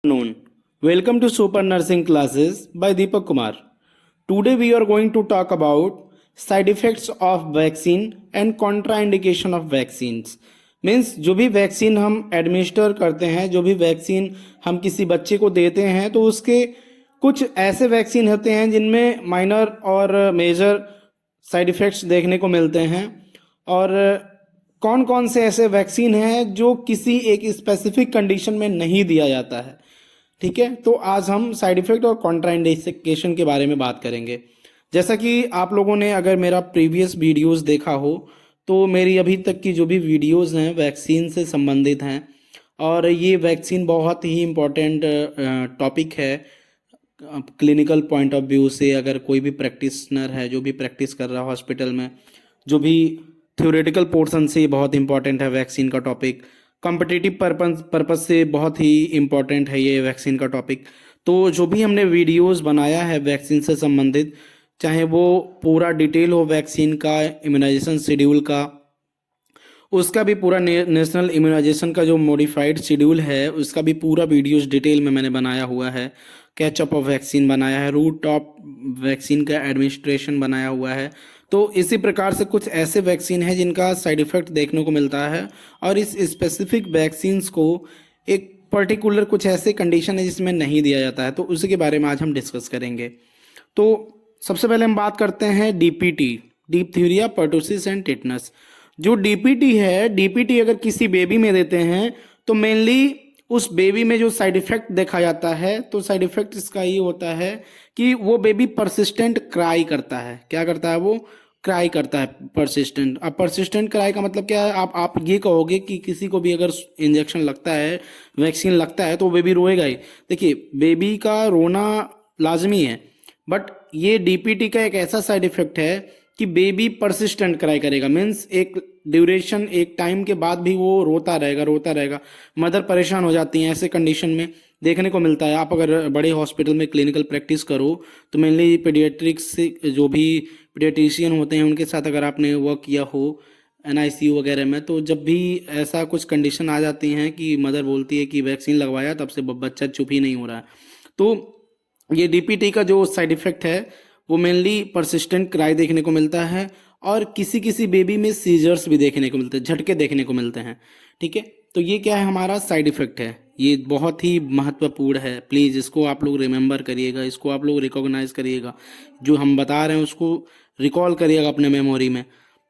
Afternoon. Welcome to Super Nursing Classes by Deepak Kumar. Today we are going to talk about side effects of vaccine and contraindication of vaccines. Means जो भी vaccine हम administer करते हैं, जो भी vaccine हम किसी बच्चे को देते हैं, तो उसके कुछ ऐसे वैक्सीन होते हैं जिनमें माइनर और मेजर साइड इफ़ेक्ट्स देखने को मिलते हैं, और कौन कौन से ऐसे वैक्सीन हैं जो किसी एक स्पेसिफिक कंडीशन में नहीं दिया जाता है। ठीक है, तो आज हम साइड इफ़ेक्ट और कॉन्ट्राइंडिकेशन के बारे में बात करेंगे। जैसा कि आप लोगों ने अगर मेरा प्रीवियस वीडियोस देखा हो, तो मेरी अभी तक की जो भी वीडियोस हैं वैक्सीन से संबंधित हैं, और ये वैक्सीन बहुत ही इम्पोर्टेंट टॉपिक है क्लिनिकल पॉइंट ऑफ व्यू से। अगर कोई भी प्रैक्टिशनर है जो भी प्रैक्टिस कर रहा है हॉस्पिटल में, जो भी थ्योरेटिकल पोर्शन से बहुत इंपॉर्टेंट है वैक्सीन का टॉपिक, कॉम्पिटिटिव पर्पस से बहुत ही इम्पॉर्टेंट है ये वैक्सीन का टॉपिक। तो जो भी हमने वीडियोस बनाया है वैक्सीन से संबंधित, चाहे वो पूरा डिटेल हो वैक्सीन का, इम्यूनाइजेशन शेड्यूल का, उसका भी पूरा नेशनल इम्यूनाइजेशन का जो मॉडिफाइड शेड्यूल है उसका भी पूरा वीडियोस डिटेल में मैंने बनाया हुआ है। कैचअप ऑफ वैक्सीन बनाया है, रूट ऑफ वैक्सीन का एडमिनिस्ट्रेशन बनाया हुआ है। तो इसी प्रकार से कुछ ऐसे वैक्सीन हैं जिनका साइड इफ़ेक्ट देखने को मिलता है, और इस स्पेसिफिक वैक्सीन्स को एक पर्टिकुलर कुछ ऐसे कंडीशन है जिसमें नहीं दिया जाता है, तो उसी के बारे में आज हम डिस्कस करेंगे। तो सबसे पहले हम बात करते हैं DPT, diphtheria, pertussis and tetanus. जो डीपीटी है, डीपीटी अगर किसी बेबी में देते हैं तो मेनली उस बेबी में जो साइड इफ़ेक्ट देखा जाता है, तो साइड इफ़ेक्ट इसका ये होता है कि वो बेबी परसिस्टेंट क्राई करता है। क्या करता है? वो क्राई करता है परसिस्टेंट। अब परसिस्टेंट क्राई का मतलब क्या है? आप ये कहोगे कि किसी को भी अगर इंजेक्शन लगता है, वैक्सीन लगता है, तो बेबी रोएगा ही। देखिए, बेबी का रोना लाजमी है, बट ये डीपीटी का एक ऐसा साइड इफ़ेक्ट है कि बेबी परसिस्टेंट क्राई करेगा। मीन्स एक ड्यूरेशन, एक टाइम के बाद भी वो रोता रहेगा। मदर परेशान हो जाती हैं। ऐसे कंडीशन में देखने को मिलता है। आप अगर बड़े हॉस्पिटल में क्लिनिकल प्रैक्टिस करो तो मेनली पीडियाट्रिक्स से जो भी पीडियाट्रिशियन होते हैं उनके साथ अगर आपने वर्क किया हो एनआईसीयू वगैरह में, तो जब भी ऐसा कुछ कंडीशन आ जाती हैं कि मदर बोलती है कि वैक्सीन लगवाया, तब से बच्चा चुप ही नहीं हो रहा है, तो ये डीपीटी का जो साइड इफ़ेक्ट है वो मेनली परसिस्टेंट क्राई देखने को मिलता है, और किसी किसी बेबी में सीजर्स भी देखने को मिलते हैं, झटके देखने को मिलते हैं। ठीक है, तो ये क्या है? हमारा साइड इफ़ेक्ट है। ये बहुत ही महत्वपूर्ण है। प्लीज़ इसको आप लोग रिमेंबर करिएगा, इसको आप लोग रिकॉग्नाइज करिएगा। जो हम बता रहे हैं उसको रिकॉल करिएगा अपने मेमोरी में।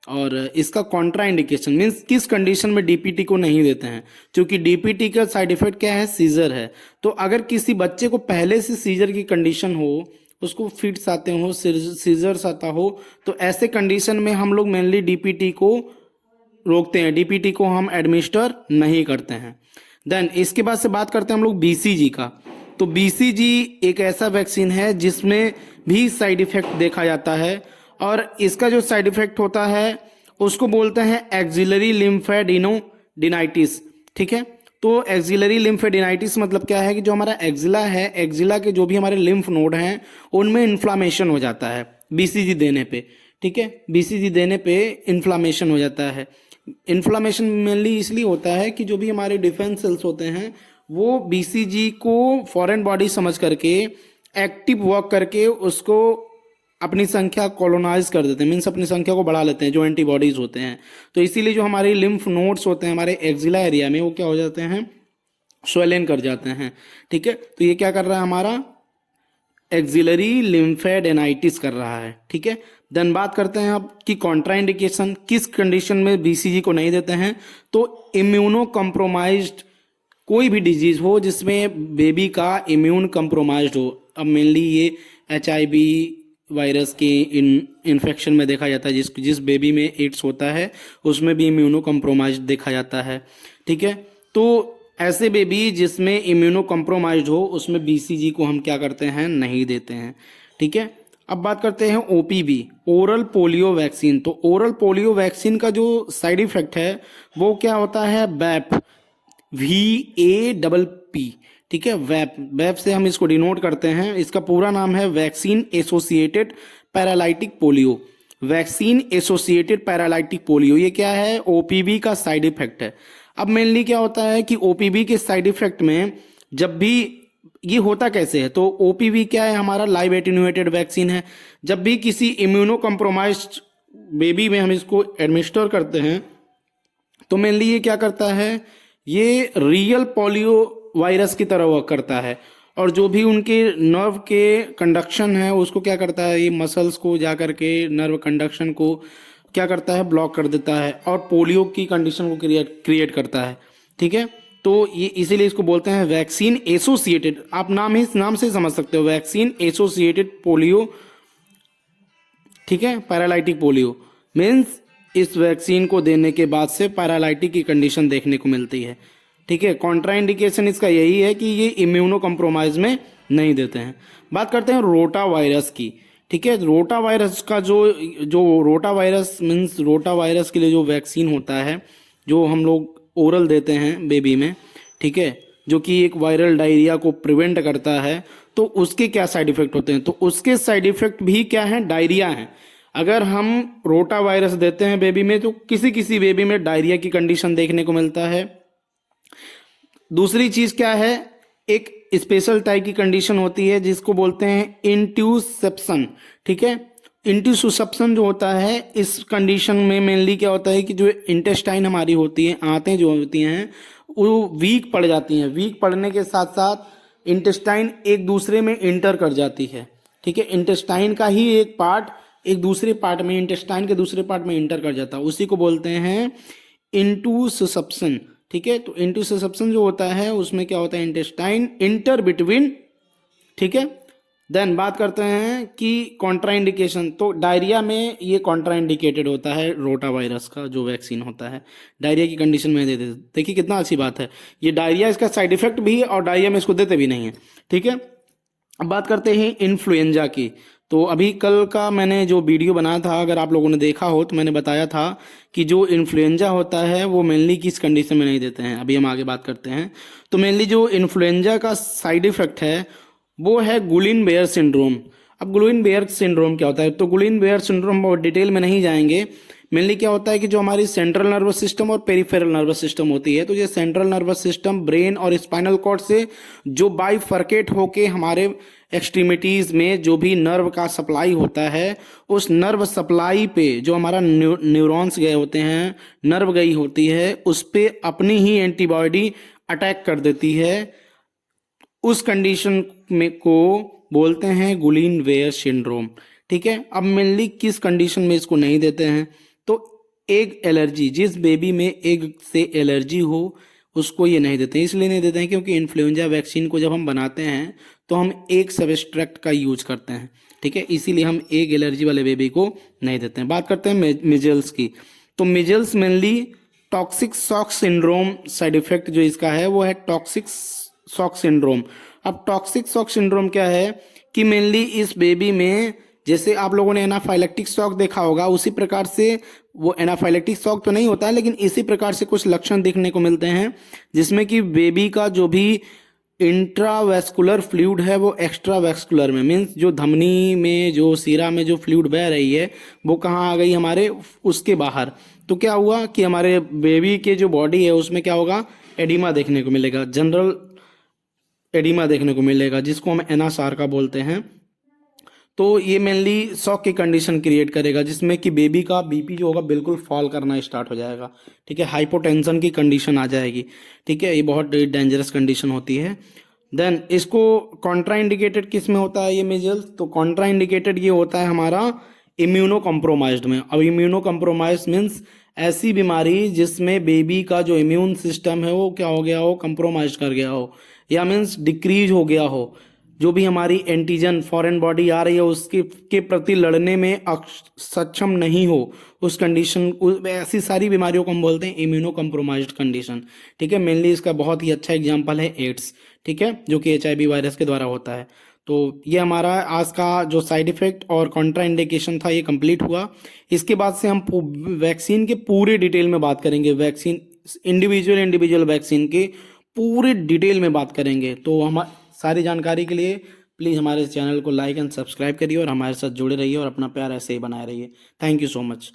और इसका कॉन्ट्रा इंडिकेशन मीन्स किस कंडीशन में डीपीटी को नहीं देते हैं, क्योंकि डीपीटी का साइड इफ़ेक्ट क्या है? सीजर है। तो अगर किसी बच्चे को पहले से सीजर की कंडीशन हो, उसको फिट्स आते हो, सीजर्स आता हो, तो ऐसे कंडीशन में हम लोग मेनली डीपीटी को रोकते हैं, डीपीटी को हम एडमिनिस्टर नहीं करते हैं। देन इसके बाद से बात करते हैं हम लोग बीसीजी का। तो बीसीजी एक ऐसा वैक्सीन है जिसमें भी साइड इफ़ेक्ट देखा जाता है, और इसका जो साइड इफ़ेक्ट होता है उसको बोलते हैं एक्सिलरी लिम्फेडिनोडिनाइटिस। ठीक है, तो एक्सिलरी लिम्फेडिनाइटिस मतलब क्या है कि जो हमारा एक्जिला है, एक्जिला के जो भी हमारे लिम्फ नोड हैं उनमें इन्फ्लामेशन हो जाता है बीसीजी देने पे। ठीक है, बीसीजी देने पे इन्फ्लामेशन हो जाता है। इन्फ्लामेशन मेनली इसलिए होता है कि जो भी हमारे डिफेंस सेल्स होते हैं वो बीसीजी को फॉरेन बॉडी समझ करके एक्टिव वर्क करके उसको अपनी संख्या कॉलोनाइज कर देते हैं, मीन्स अपनी संख्या को बढ़ा लेते हैं, जो एंटीबॉडीज होते हैं। तो इसीलिए जो हमारे लिम्फ नोड्स होते हैं हमारे एक्जिला एरिया में, वो क्या हो जाते हैं? स्वेलन कर जाते हैं। ठीक है, तो ये क्या कर रहा है? हमारा एक्सिलरी लिम्फेडेनाइटिस कर रहा है। ठीक है, देन बात करते हैं अब कि कॉन्ट्राइंडिकेशन किस कंडीशन में बीसीजी को नहीं देते हैं। तो इम्यूनो कम्प्रोमाइज्ड कोई भी डिजीज हो जिसमें बेबी का इम्यून कम्प्रोमाइज्ड हो। अब मेनली ये HIV वायरस के इन्फेक्शन में देखा जाता है। जिस बेबी में एड्स होता है उसमें भी इम्यूनो कम्प्रोमाइज देखा जाता है। ठीक है, तो ऐसे बेबी जिसमें इम्यूनो कम्प्रोमाइज हो उसमें बीसीजी को हम क्या करते हैं? नहीं देते हैं। ठीक है, अब बात करते हैं OPV, ओरल पोलियो वैक्सीन। तो ओरल पोलियो वैक्सीन का जो साइड इफेक्ट है वो क्या होता है? वैप, VAPP। ठीक है, वैप से हम इसको डिनोट करते हैं। इसका पूरा नाम है vaccine associated paralytic polio. Vaccine associated paralytic polio ये क्या है? OPV का साइड इफेक्ट है। अब मेनली क्या होता है कि OPV के साइड इफेक्ट में जब भी ये होता कैसे है? तो ओपीवी क्या है? हमारा लाइव एटेन्यूएटेड वैक्सीन है। जब भी किसी इम्यूनो कॉम्प्रोमाइज्ड बेबी में हम इसको एडमिनिस्टर करते हैं तो मेनली ये क्या करता है, ये रियल पोलियो वायरस की तरह वर्क करता है। और जो भी उनके नर्व के कंडक्शन है उसको क्या करता है, ये मसल्स को जा करके नर्व कंडक्शन को क्या करता है, ब्लॉक कर देता है और पोलियो की कंडीशन को क्रिएट करता है। ठीक है, तो ये इसीलिए इसको बोलते हैं वैक्सीन एसोसिएटेड। आप नाम से समझ सकते हो, वैक्सीन एसोसिएटेड पोलियो। ठीक है, पैरालाइटिक पोलियो मीन्स इस वैक्सीन को देने के बाद से पैरालाइटिक की कंडीशन देखने को मिलती है। ठीक है, कॉन्ट्राइंडिकेशन इसका यही है कि ये इम्यूनो कॉम्प्रोमाइज में नहीं देते हैं। बात करते हैं रोटा वायरस की। ठीक है, रोटा वायरस का जो जो rota virus means rota virus के लिए जो वैक्सीन होता है जो हम लोग ओरल देते हैं बेबी में, ठीक है, जो कि एक वायरल डायरिया को प्रिवेंट करता है, तो उसके क्या साइड इफेक्ट होते हैं? तो उसके साइड इफेक्ट भी क्या हैं, डायरिया हैं। अगर हम रोटा वायरस देते हैं बेबी में तो किसी किसी बेबी में डायरिया की कंडीशन देखने को मिलता है। दूसरी चीज क्या है, एक स्पेशल टाइप की कंडीशन होती है जिसको बोलते हैं इंट्यूसेप्शन। ठीक है, इंट्यूसेप्शन जो होता है इस कंडीशन में मेनली क्या होता है कि जो इंटेस्टाइन हमारी होती है, आंतें जो होती हैं वो वीक पड़ जाती हैं। वीक पड़ने के साथ साथ इंटेस्टाइन एक दूसरे में इंटर कर जाती है। ठीक है, इंटेस्टाइन का ही एक पार्ट एक दूसरे पार्ट में, इंटेस्टाइन के दूसरे पार्ट में इंटर कर जाता है, उसी को बोलते हैं इंट्यूसेप्शन। ठीक है, तो इंट्यूसेप्शन जो होता है उसमें क्या होता है, इंटेस्टाइन इंटर बिटवीन। ठीक है, देन बात करते हैं कि कॉन्ट्राइंडिकेशन। तो डायरिया में ये कॉन्ट्राइंडिकेटेड होता है, रोटा वायरस का जो वैक्सीन होता है डायरिया की कंडीशन में देते। देखिए कितना अच्छी बात है, ये डायरिया इसका साइड इफेक्ट भी है और डायरिया में इसको देते भी नहीं है। ठीक है, अब बात करते हैं इन्फ्लुएंजा की। तो अभी कल का मैंने जो वीडियो बनाया था, अगर आप लोगों ने देखा हो तो मैंने बताया था कि जो इन्फ्लुएंजा होता है वो मेनली किस कंडीशन में नहीं देते हैं। अभी हम आगे बात करते हैं। तो मेनली जो इन्फ्लुएंजा का साइड इफेक्ट है वो है गुलिन बेयर सिंड्रोम। अब गुलिन बेयर सिंड्रोम क्या होता है? तो गुलिन बेयर सिंड्रोम बहुत डिटेल में नहीं जाएंगे। मेनली क्या होता है कि जो हमारी सेंट्रल नर्वस सिस्टम और पेरिफेरल नर्वस सिस्टम होती है, तो ये सेंट्रल नर्वस सिस्टम ब्रेन और स्पाइनल कॉर्ड से जो बाइफर्केट होके हमारे एक्सट्रीमिटीज में जो भी नर्व का सप्लाई होता है, उस नर्व सप्लाई पे जो हमारा न्यूरॉन्स गए होते हैं, नर्व गई होती है, उस पे अपनी ही एंटीबॉडी अटैक कर देती है। उस कंडीशन में को बोलते हैं गुलिन बेयर सिंड्रोम। ठीक है, अब मेनली किस कंडीशन में इसको नहीं देते हैं? तो एग एलर्जी, जिस बेबी में एग से एलर्जी हो उसको ये नहीं देते हैं। इसलिए नहीं देते हैं क्योंकि इन्फ्लुएंजा वैक्सीन को जब हम बनाते हैं तो हम एक सबस्ट्रैक्ट का यूज करते हैं। ठीक है, इसीलिए हम एग एलर्जी वाले बेबी को नहीं देते हैं। बात करते हैं मिजल्स की। तो measles mainly toxic shock syndrome side effect जो इसका है वो है टॉक्सिक शॉक सिंड्रोम। अब टॉक्सिक शॉक सिंड्रोम क्या है कि मेनली इस बेबी में, जैसे आप लोगों ने एनाफाइलेक्टिक शॉक देखा होगा, उसी प्रकार से वो एनाफाइलेक्टिक शॉक तो नहीं होता है लेकिन इसी प्रकार से कुछ लक्षण देखने को मिलते हैं जिसमें कि बेबी का जो भी इंट्रावेस्कुलर फ्लूइड है वो एक्स्ट्रा वेस्कुलर में, मीन्स जो धमनी में जो सीरा में जो फ्लूइड बह रही है वो कहाँ आ गई, हमारे उसके बाहर। तो क्या हुआ कि हमारे बेबी के जो बॉडी है उसमें क्या होगा, एडिमा देखने को मिलेगा, जनरल एडिमा देखने को मिलेगा जिसको हम एनासार का बोलते हैं। तो ये मेनली शॉक की कंडीशन क्रिएट करेगा जिसमें कि बेबी का बीपी जो होगा बिल्कुल फॉल करना स्टार्ट हो जाएगा। ठीक है, हाइपोटेंशन की कंडीशन आ जाएगी। ठीक है, ये बहुत डेंजरस कंडीशन होती है। देन इसको कॉन्ट्राइंडिकेटेड किस में होता है ये मेजल्स? तो कॉन्ट्राइंडिकेटेड ये होता है हमारा इम्यूनो कॉम्प्रोमाइज्ड में। अब इम्यूनो कॉम्प्रोमाइज मीन्स ऐसी बीमारी जिसमें बेबी का जो इम्यून सिस्टम है वो क्या हो गया हो, कंप्रोमाइज कर गया हो, या मीन्स डिक्रीज हो गया हो। जो भी हमारी एंटीजन फॉरेन बॉडी आ रही है उसके के प्रति लड़ने में सक्षम नहीं हो, उस कंडीशन, ऐसी सारी बीमारियों को हम बोलते हैं इम्यूनो कॉम्प्रोमाइज्ड कंडीशन। ठीक है, मेनली इसका बहुत ही अच्छा एग्जांपल है एड्स। ठीक है, जो कि HIV वायरस के द्वारा होता है। तो ये हमारा आज का जो साइड इफेक्ट और कॉन्ट्राइंडिकेशन था ये कंप्लीट हुआ। इसके बाद से हम वैक्सीन के पूरे डिटेल में बात करेंगे, वैक्सीन इंडिविजुअल वैक्सीन के पूरे डिटेल में बात करेंगे। तो हम सारी जानकारी के लिए प्लीज़ हमारे चैनल को लाइक एंड सब्सक्राइब करिए और हमारे साथ जुड़े रहिए और अपना प्यार ऐसे ही बनाए रहिए। Thank you so much.